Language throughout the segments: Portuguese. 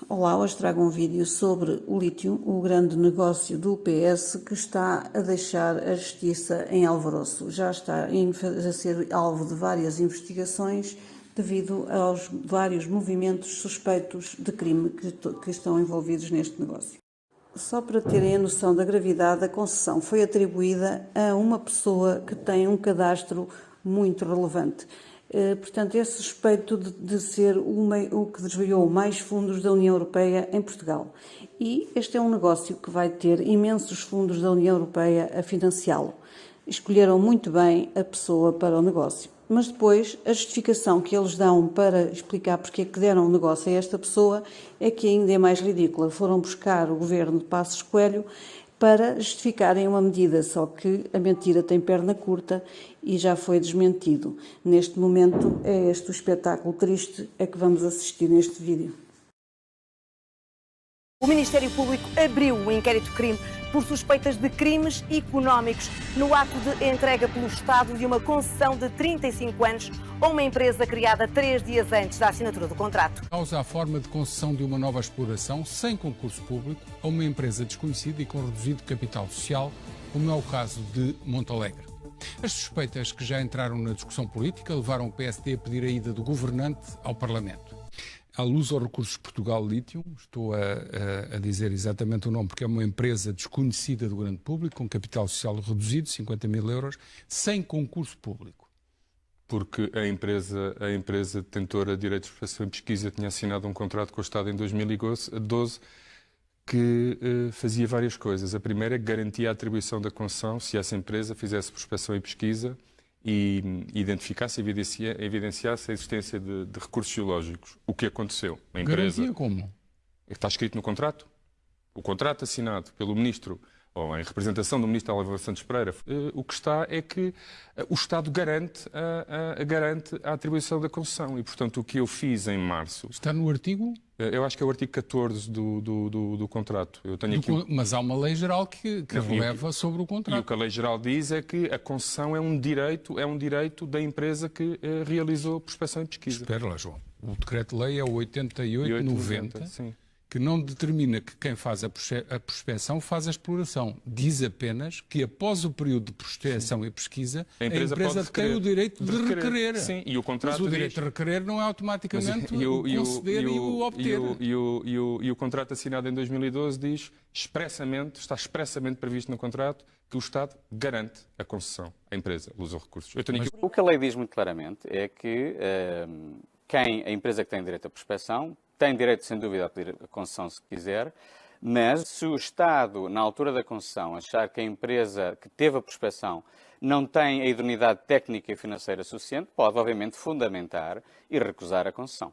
Olá, hoje trago um vídeo sobre o lítio, o grande negócio do PS que está a deixar a justiça em alvoroço. Já está a ser alvo de várias investigações devido aos vários movimentos suspeitos de crime que estão envolvidos neste negócio. Só para terem a noção da gravidade, a concessão foi atribuída a uma pessoa que tem um cadastro muito relevante. Portanto, é suspeito de ser o que desviou mais fundos da União Europeia em Portugal. E este é um negócio que vai ter imensos fundos da União Europeia a financiá-lo. Escolheram muito bem a pessoa para o negócio. Mas depois, a justificação que eles dão para explicar porque é que deram o negócio a esta pessoa é que ainda é mais ridícula. Foram buscar o governo de Passos Coelho para justificarem uma medida, só que a mentira tem perna curta e já foi desmentido. Neste momento é este o espetáculo triste a que vamos assistir neste vídeo. O Ministério Público abriu o inquérito-crime por suspeitas de crimes económicos no ato de entrega pelo Estado de uma concessão de 35 anos a uma empresa criada 3 dias antes da assinatura do contrato. Causa a forma de concessão de uma nova exploração sem concurso público a uma empresa desconhecida e com reduzido capital social, como é o caso de Montalegre. As suspeitas que já entraram na discussão política levaram o PSD a pedir a ida do governante ao Parlamento. À luz aos recursos Portugal Lítio, estou a dizer exatamente o nome, porque é uma empresa desconhecida do grande público, com capital social reduzido, 50 mil euros, sem concurso público. Porque a empresa detentora de direitos de proteção e pesquisa tinha assinado um contrato com o Estado em 2012 que fazia várias coisas. A primeira, garantia a atribuição da concessão se essa empresa fizesse prospecção e pesquisa e identificasse e evidenciasse a existência de recursos geológicos. O que aconteceu? A empresa... Garantia como? Está escrito no contrato. O contrato assinado pelo Ministro, ou em representação do Ministro Álvaro Santos Pereira, o que está é que o Estado garante a atribuição da concessão. E, portanto, o que eu fiz em março... Está no artigo? Eu acho que é o artigo 14 do contrato. Eu tenho aqui Mas há uma lei geral que releva sobre o contrato. E o que a lei geral diz é que a concessão é um direito da empresa que realizou prospecção e pesquisa. Espera lá, João. O decreto-lei é o 88/90, sim. Que não determina que quem faz a prospecção faz a exploração. Diz apenas que após o período de prospecção e pesquisa, a empresa tem o direito de requerer. Sim, e o contrato mas o direito de requerer não é automaticamente o conceder e o obter. E o contrato assinado em 2012 diz está expressamente previsto no contrato que o Estado garante a concessão à empresa, Luz aos Recursos. O que a lei diz muito claramente é que a empresa que tem direito à prospecção tem direito, sem dúvida, a pedir a concessão se quiser, mas se o Estado, na altura da concessão, achar que a empresa que teve a prospecção não tem a idoneidade técnica e financeira suficiente, pode, obviamente, fundamentar e recusar a concessão.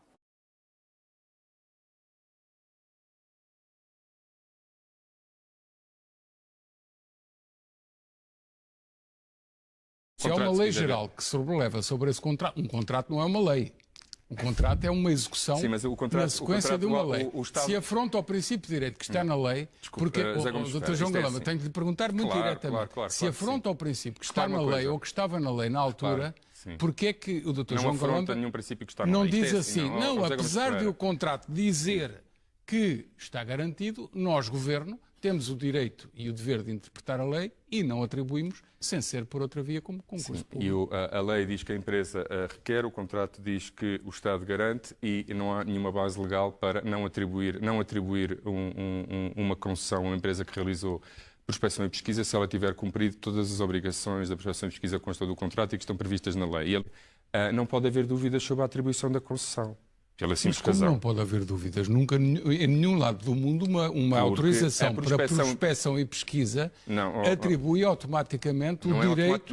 Se há uma lei geral que se releva sobre esse contrato, um contrato não é uma lei. O contrato é uma execução na sequência de uma lei. Estado... Se afronta ao princípio de direito que está na lei, porque, Dr. João Galamba, tenho de lhe perguntar muito diretamente, se afronta ao princípio que está na lei ou que estava na lei na altura, porque é que o Dr. João Galamba não diz assim, não, apesar de o contrato dizer que está garantido, nós, Governo, temos o direito e o dever de interpretar a lei e não atribuímos sem ser por outra via como concurso público. E a lei diz que a empresa requer, o contrato diz que o Estado garante e não há nenhuma base legal para não atribuir uma concessão a uma empresa que realizou prospecção e pesquisa se ela tiver cumprido todas as obrigações da prospecção e pesquisa que constam do contrato e que estão previstas na lei. E não pode haver dúvidas sobre a atribuição da concessão. Mas como não pode haver dúvidas? Nunca, em nenhum lado do mundo, uma autorização para prospecção e pesquisa atribui automaticamente o direito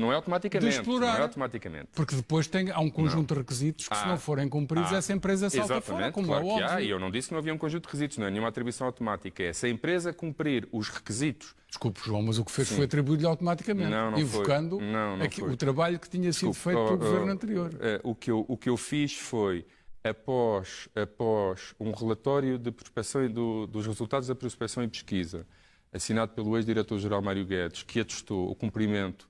de explorar. Não é automaticamente. Porque depois há um conjunto de requisitos que, se não forem cumpridos, essa empresa salta fora, como claro é óbvio. E eu não disse que não havia um conjunto de requisitos, não é nenhuma atribuição automática. É se a empresa cumprir os requisitos... Desculpe, João, mas o que fez foi atribuir-lhe automaticamente, invocando o trabalho que tinha sido feito pelo governo anterior. O que eu fiz foi... Após um relatório de prospecção dos resultados da prospecção e pesquisa, assinado pelo ex-diretor-geral Mário Guedes, que atestou o cumprimento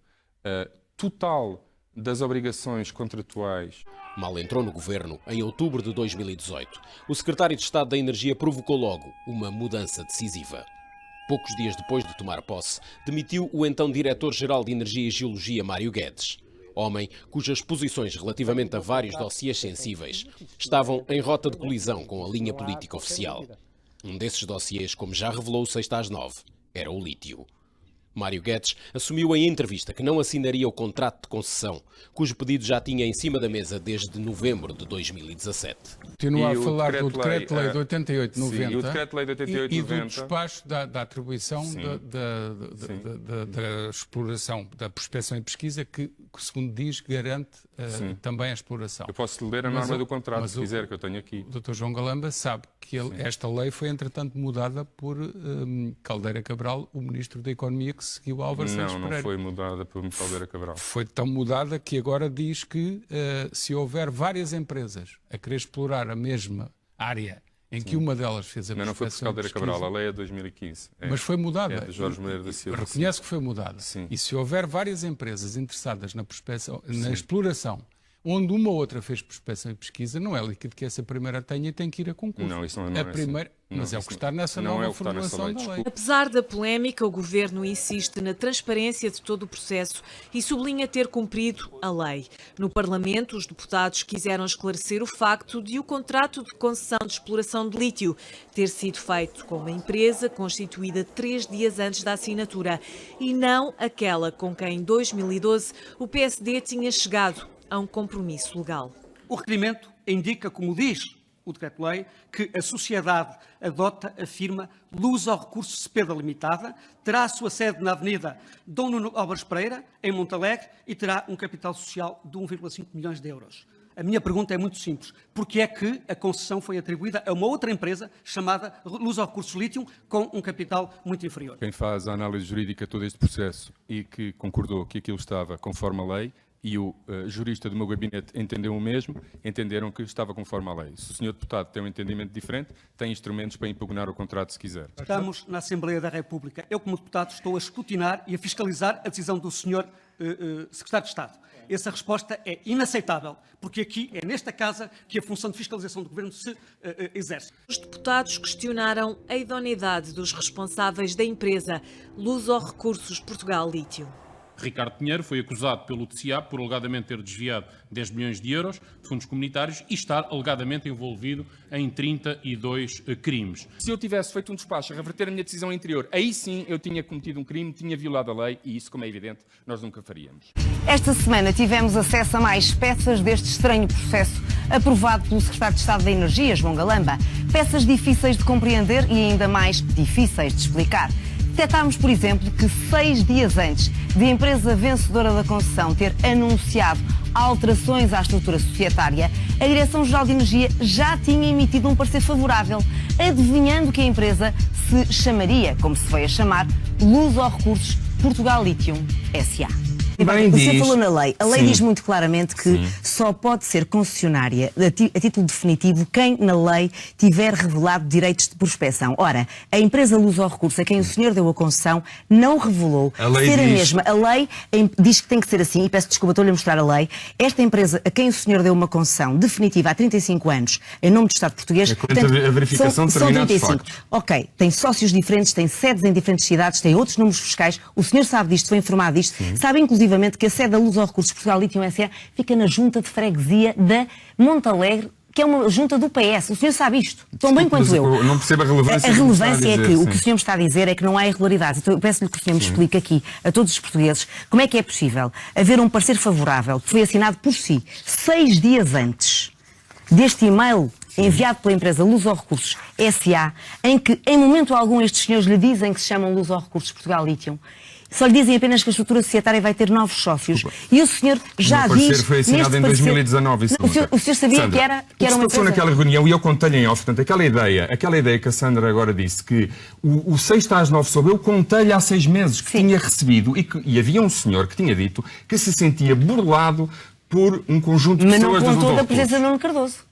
total das obrigações contratuais Mal entrou no governo, em outubro de 2018, o secretário de Estado da Energia provocou logo uma mudança decisiva. Poucos dias depois de tomar posse, demitiu o então diretor-geral de Energia e Geologia, Mário Guedes. Homem cujas posições relativamente a vários dossiês sensíveis estavam em rota de colisão com a linha política oficial. Um desses dossiês, como já revelou o 6/9, era o lítio. Mário Guedes assumiu em entrevista que não assinaria o contrato de concessão, cujo pedido já tinha em cima da mesa desde novembro de 2017. Continua a falar do Decreto-Lei de 88/90 e o Decreto-Lei de 88/90 e do despacho da atribuição da exploração, da prospecção e pesquisa, que, segundo diz, garante também a exploração. Eu posso ler a norma do contrato, se quiser, que eu tenho aqui. O Dr. João Galamba sabe que esta lei foi, entretanto, mudada por Caldeira Cabral, o Ministro da Economia, que seguiu Álvaro Santos Pereira. Não foi mudada por Caldeira Cabral. Foi tão mudada que agora diz que se houver várias empresas a querer explorar a mesma área em que uma delas fez a Não foi por Caldeira Cabral, a lei é de 2015. Mas foi mudada. É de Jorge Moreira da Silva. Reconhece que foi mudada. Sim. E se houver várias empresas interessadas na prospecção, na exploração, onde uma ou outra fez prospecção e pesquisa, não é líquido que essa primeira tenha e tem que ir a concurso. Não, isso não é primeira, assim. Mas é o que está nessa nova formulação da lei. Apesar da polémica, o Governo insiste na transparência de todo o processo e sublinha ter cumprido a lei. No Parlamento, os deputados quiseram esclarecer o facto de o contrato de concessão de exploração de lítio ter sido feito com uma empresa constituída 3 dias antes da assinatura e não aquela com quem, em 2012, o PSD tinha chegado a um compromisso legal. O requerimento indica, como diz o Decreto-Lei, que a sociedade adota a firma Luz ao Recurso Cepeda Limitada, terá a sua sede na Avenida Dom Nuno Álvares Pereira, em Montalegre, e terá um capital social de 1,5 milhões de euros. A minha pergunta é muito simples. Porquê é que a concessão foi atribuída a uma outra empresa chamada Luz ao Recurso Lítio, com um capital muito inferior? Quem faz a análise jurídica de todo este processo e que concordou que aquilo estava conforme a lei, e o jurista do meu gabinete entendeu o mesmo, entenderam que estava conforme a lei. Se o senhor deputado tem um entendimento diferente, tem instrumentos para impugnar o contrato se quiser. Estamos na Assembleia da República. Eu, como deputado, estou a escrutinar e a fiscalizar a decisão do senhor Secretário de Estado. Essa resposta é inaceitável, porque aqui é nesta Casa que a função de fiscalização do Governo se exerce. Os deputados questionaram a idoneidade dos responsáveis da empresa Luz ao Recursos Portugal Lítio. Ricardo Pinheiro foi acusado pelo TCA por alegadamente ter desviado 10 milhões de euros de fundos comunitários e estar alegadamente envolvido em 32 crimes. Se eu tivesse feito um despacho a reverter a minha decisão anterior, aí sim eu tinha cometido um crime, tinha violado a lei e isso, como é evidente, nós nunca faríamos. Esta semana tivemos acesso a mais peças deste estranho processo aprovado pelo Secretário de Estado da Energia, João Galamba. Peças difíceis de compreender e ainda mais difíceis de explicar. Detectámos, por exemplo, que 6 dias antes de a empresa vencedora da concessão ter anunciado alterações à estrutura societária, a Direção-Geral de Energia já tinha emitido um parecer favorável, adivinhando que a empresa se chamaria, como se veio a chamar, Luz ao Recursos Portugal Lithium S.A. Bem, você falou na lei. A lei Sim. diz muito claramente que só pode ser concessionária a título definitivo quem na lei tiver revelado direitos de prospecção. Ora, a empresa Luz ao Recurso, a quem o senhor deu a concessão, não revelou A lei ser a diz- mesma. A lei diz que tem que ser assim, e peço desculpa, estou-lhe a mostrar a lei. Esta empresa a quem o senhor deu uma concessão definitiva há 35 anos, em nome do Estado português... Quanto a verificação de são determinados 35. factos. Ok, tem sócios diferentes, tem sedes em diferentes cidades, tem outros números fiscais. O senhor sabe disto, foi informado disto. Sabe inclusivamente que a sede da Luz ao Recursos Portugal Lithium S.A. fica na junta de freguesia da Montalegre, que é uma junta do PS. O senhor sabe isto, tão bem quanto eu. Não percebo a relevância. A do que me está relevância é dizer, que o sim. que o senhor me está a dizer é que não há irregularidades. Então eu peço-lhe que o senhor me explique aqui, a todos os portugueses, como é que é possível haver um parecer favorável que foi assinado por si 6 dias antes deste e-mail enviado pela empresa Luz ao Recursos S.A., em que, em momento algum, estes senhores lhe dizem que se chamam Luz ao Recursos Portugal Lithium. Só lhe dizem apenas que a estrutura societária vai ter novos sócios. E o senhor já O diz... parecer foi assinado neste em parecer- 2019. Isso Não, o senhor sabia Sandra, que era o que se uma passou empresa... naquela reunião, e eu contei-lhe em off, portanto, aquela ideia que a Sandra agora disse, que o 6/9 soube, eu contei-lhe há 6 meses que tinha recebido, e havia um senhor que tinha dito que se sentia burlado por um conjunto de Mas não pessoas da Luz contou ao da Recursos. presença de Nuno Cardoso.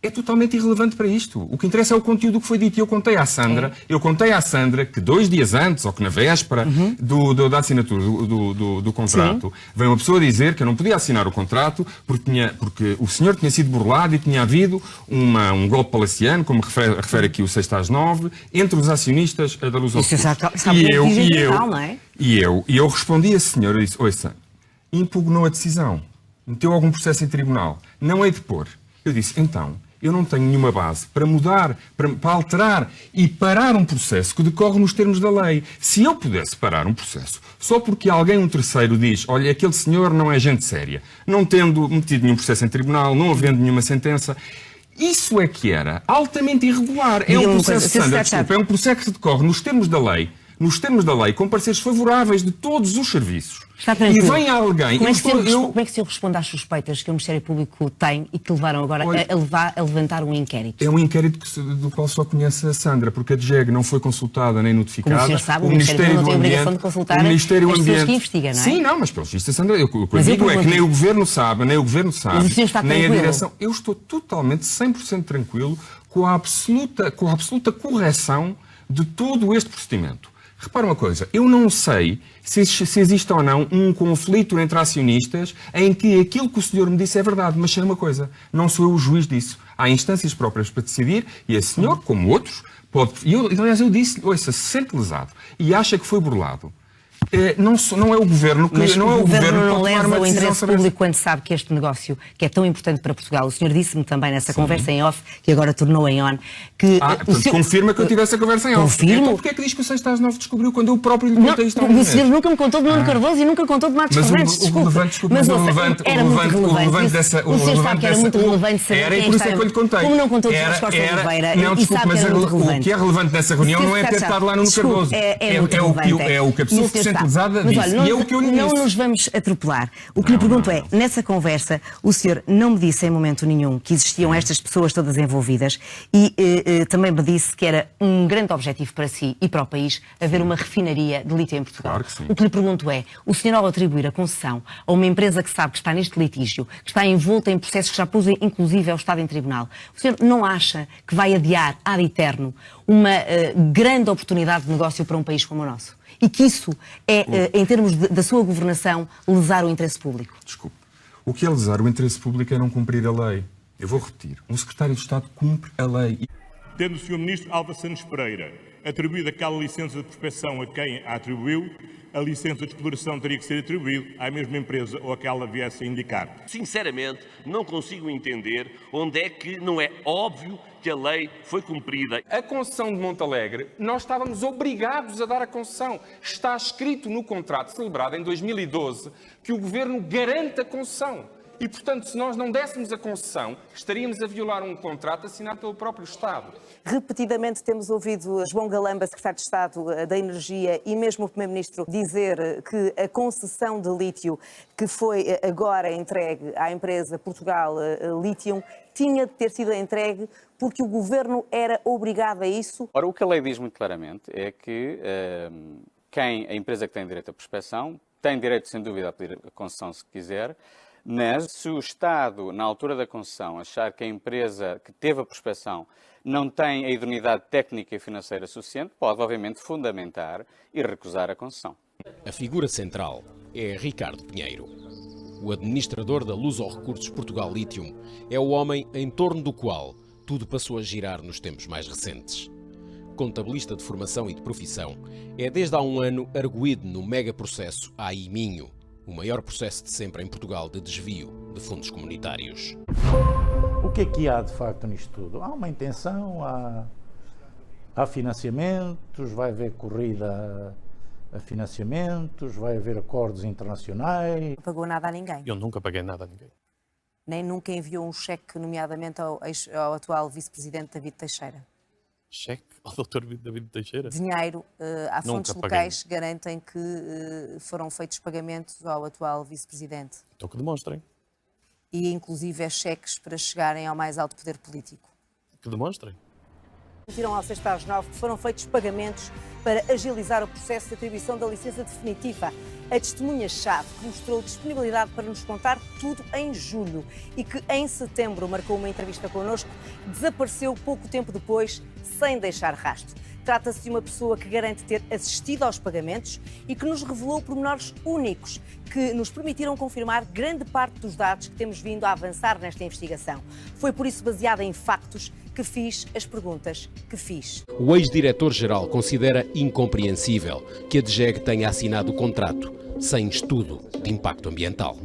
é totalmente irrelevante para isto. O que interessa é o conteúdo que foi dito. E eu contei à Sandra que 2 dias antes, ou que na véspera da assinatura do contrato, veio uma pessoa dizer que eu não podia assinar o contrato porque o senhor tinha sido burlado e tinha havido um golpe palaciano, como refere aqui o 6 às 9, entre os acionistas da Luz ao Recursos. E eu respondi a essa senhora e disse, ouça, impugnou a decisão, meteu algum processo em tribunal, não hei de pôr. Eu disse, então, eu não tenho nenhuma base para mudar, para alterar e parar um processo que decorre nos termos da lei. Se eu pudesse parar um processo só porque alguém, um terceiro, diz, olha, aquele senhor não é gente séria, não tendo metido nenhum processo em tribunal, não havendo nenhuma sentença, isso é que era altamente irregular. É um processo, Sandra, desculpa, é um processo que decorre nos termos da lei, com pareceres favoráveis de todos os serviços. Está tranquilo. E vem alguém... Como é que o senhor responde às suspeitas que o Ministério Público tem e que levaram agora a levantar um inquérito? É um inquérito do qual só conhece a Sandra, porque a DGEG não foi consultada nem notificada. Como o senhor sabe, o Ministério não tem a obrigação de consultar as pessoas que investigam, não é? Sim, não, mas pelo visto, Sandra, o que eu digo é que nem o Governo sabe, nem a direção... Eu estou totalmente, 100% tranquilo com a absoluta correção de todo este procedimento. Repara uma coisa, eu não sei se existe ou não um conflito entre acionistas em que aquilo que o senhor me disse é verdade, mas sei uma coisa, não sou eu o juiz disso. Há instâncias próprias para decidir e esse senhor, como outros, pode... Aliás, eu disse, ouça, se sente lesado e acha que foi burlado. Não é o Governo que... Mas não o Governo não leva o interesse público quando sabe que este negócio, que é tão importante para Portugal, o senhor disse-me também nessa conversa em off, que agora tornou em on, que... confirma que eu tivesse a conversa em off. Confirmo. Então porquê é que diz que o 6 às 9 descobriu quando eu próprio lhe contei isto? O senhor nunca me contou de Nuno Cardoso e nunca contou de Matos Fernandes, desculpa. Mas o relevante dessa... O senhor sabe que era muito relevante saber quem por isso é que eu lhe contei. Como não contou de Jorge Costa Oliveira e sabe que era muito relevante. O que é relevante nessa reunião não é ter estado lá Nuno Cardoso. É o que a pessoa se sente lesada disse. Não nos vamos atropelar. O que lhe pergunto é, nessa conversa, o senhor não me disse em momento nenhum que existiam estas pessoas todas envolvidas e também me disse que era um grande objetivo para si e para o país haver uma refinaria de lítio em Portugal. Claro que sim. O que lhe pergunto é, o senhor ao atribuir a concessão a uma empresa que sabe que está neste litígio, que está envolta em processos que já pôs inclusive ao Estado em tribunal, o senhor não acha que vai adiar ad eterno uma grande oportunidade de negócio para um país como o nosso? E que isso é, em termos da sua governação, lesar o interesse público? Desculpe. O que é lesar o interesse público é não cumprir a lei. Eu vou repetir. Um secretário de Estado cumpre a lei. Tendo o Sr. Ministro Álvaro Santos Pereira atribuído aquela licença de prospeção a quem a atribuiu, a licença de exploração teria que ser atribuída à mesma empresa ou a que ela viesse a indicar. Sinceramente, não consigo entender onde é que não é óbvio que a lei foi cumprida. A concessão de Montalegre, nós estávamos obrigados a dar a concessão. Está escrito no contrato celebrado em 2012 que o Governo garante a concessão. E, portanto, se nós não dessemos a concessão, estaríamos a violar um contrato assinado pelo próprio Estado. Repetidamente temos ouvido João Galamba, Secretário de Estado da Energia, e mesmo o Primeiro-Ministro dizer que a concessão de lítio que foi agora entregue à empresa Portugal Lithium tinha de ter sido entregue porque o Governo era obrigado a isso. Ora, o que a lei diz muito claramente é que a empresa que tem direito à prospeção tem direito, sem dúvida, a pedir a concessão se quiser, mas se o Estado, na altura da concessão, achar que a empresa que teve a prospeção não tem a idoneidade técnica e financeira suficiente, pode, obviamente, fundamentar e recusar a concessão. A figura central é Ricardo Pinheiro. O administrador da Luz ao Recursos Portugal Lithium é o homem em torno do qual tudo passou a girar nos tempos mais recentes. Contabilista de formação e de profissão, é desde há um ano arguido no mega processo AI Minho, o maior processo de sempre em Portugal de desvio de fundos comunitários. O que é que há de facto nisto tudo? Há uma intenção, há financiamentos, vai haver corrida a financiamentos, vai haver acordos internacionais. Não pagou nada a ninguém. Eu nunca paguei nada a ninguém. Nem nunca enviou um cheque, nomeadamente ao atual vice-presidente David Teixeira. Cheque ao Dr. David Teixeira? Dinheiro. Há fontes locais que garantem que foram feitos pagamentos ao atual vice-presidente. Então que demonstrem. E inclusive cheques para chegarem ao mais alto poder político. Que demonstrem. Viram ao 6 às 9 que foram feitos pagamentos para agilizar o processo de atribuição da licença definitiva. A testemunha-chave que mostrou disponibilidade para nos contar tudo em julho e que em setembro marcou uma entrevista connosco, desapareceu pouco tempo depois, sem deixar rastro. Trata-se de uma pessoa que garante ter assistido aos pagamentos e que nos revelou pormenores únicos que nos permitiram confirmar grande parte dos dados que temos vindo a avançar nesta investigação. Foi por isso, baseada em factos, que fiz as perguntas que fiz. O ex-diretor-geral considera incompreensível que a DGEG tenha assinado o contrato sem estudo de impacto ambiental.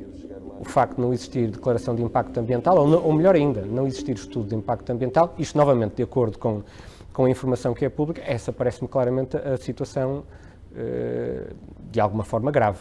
O facto de não existir declaração de impacto ambiental, ou melhor ainda, não existir estudo de impacto ambiental, isto novamente de acordo com a informação que é pública, essa parece-me claramente a situação de alguma forma grave.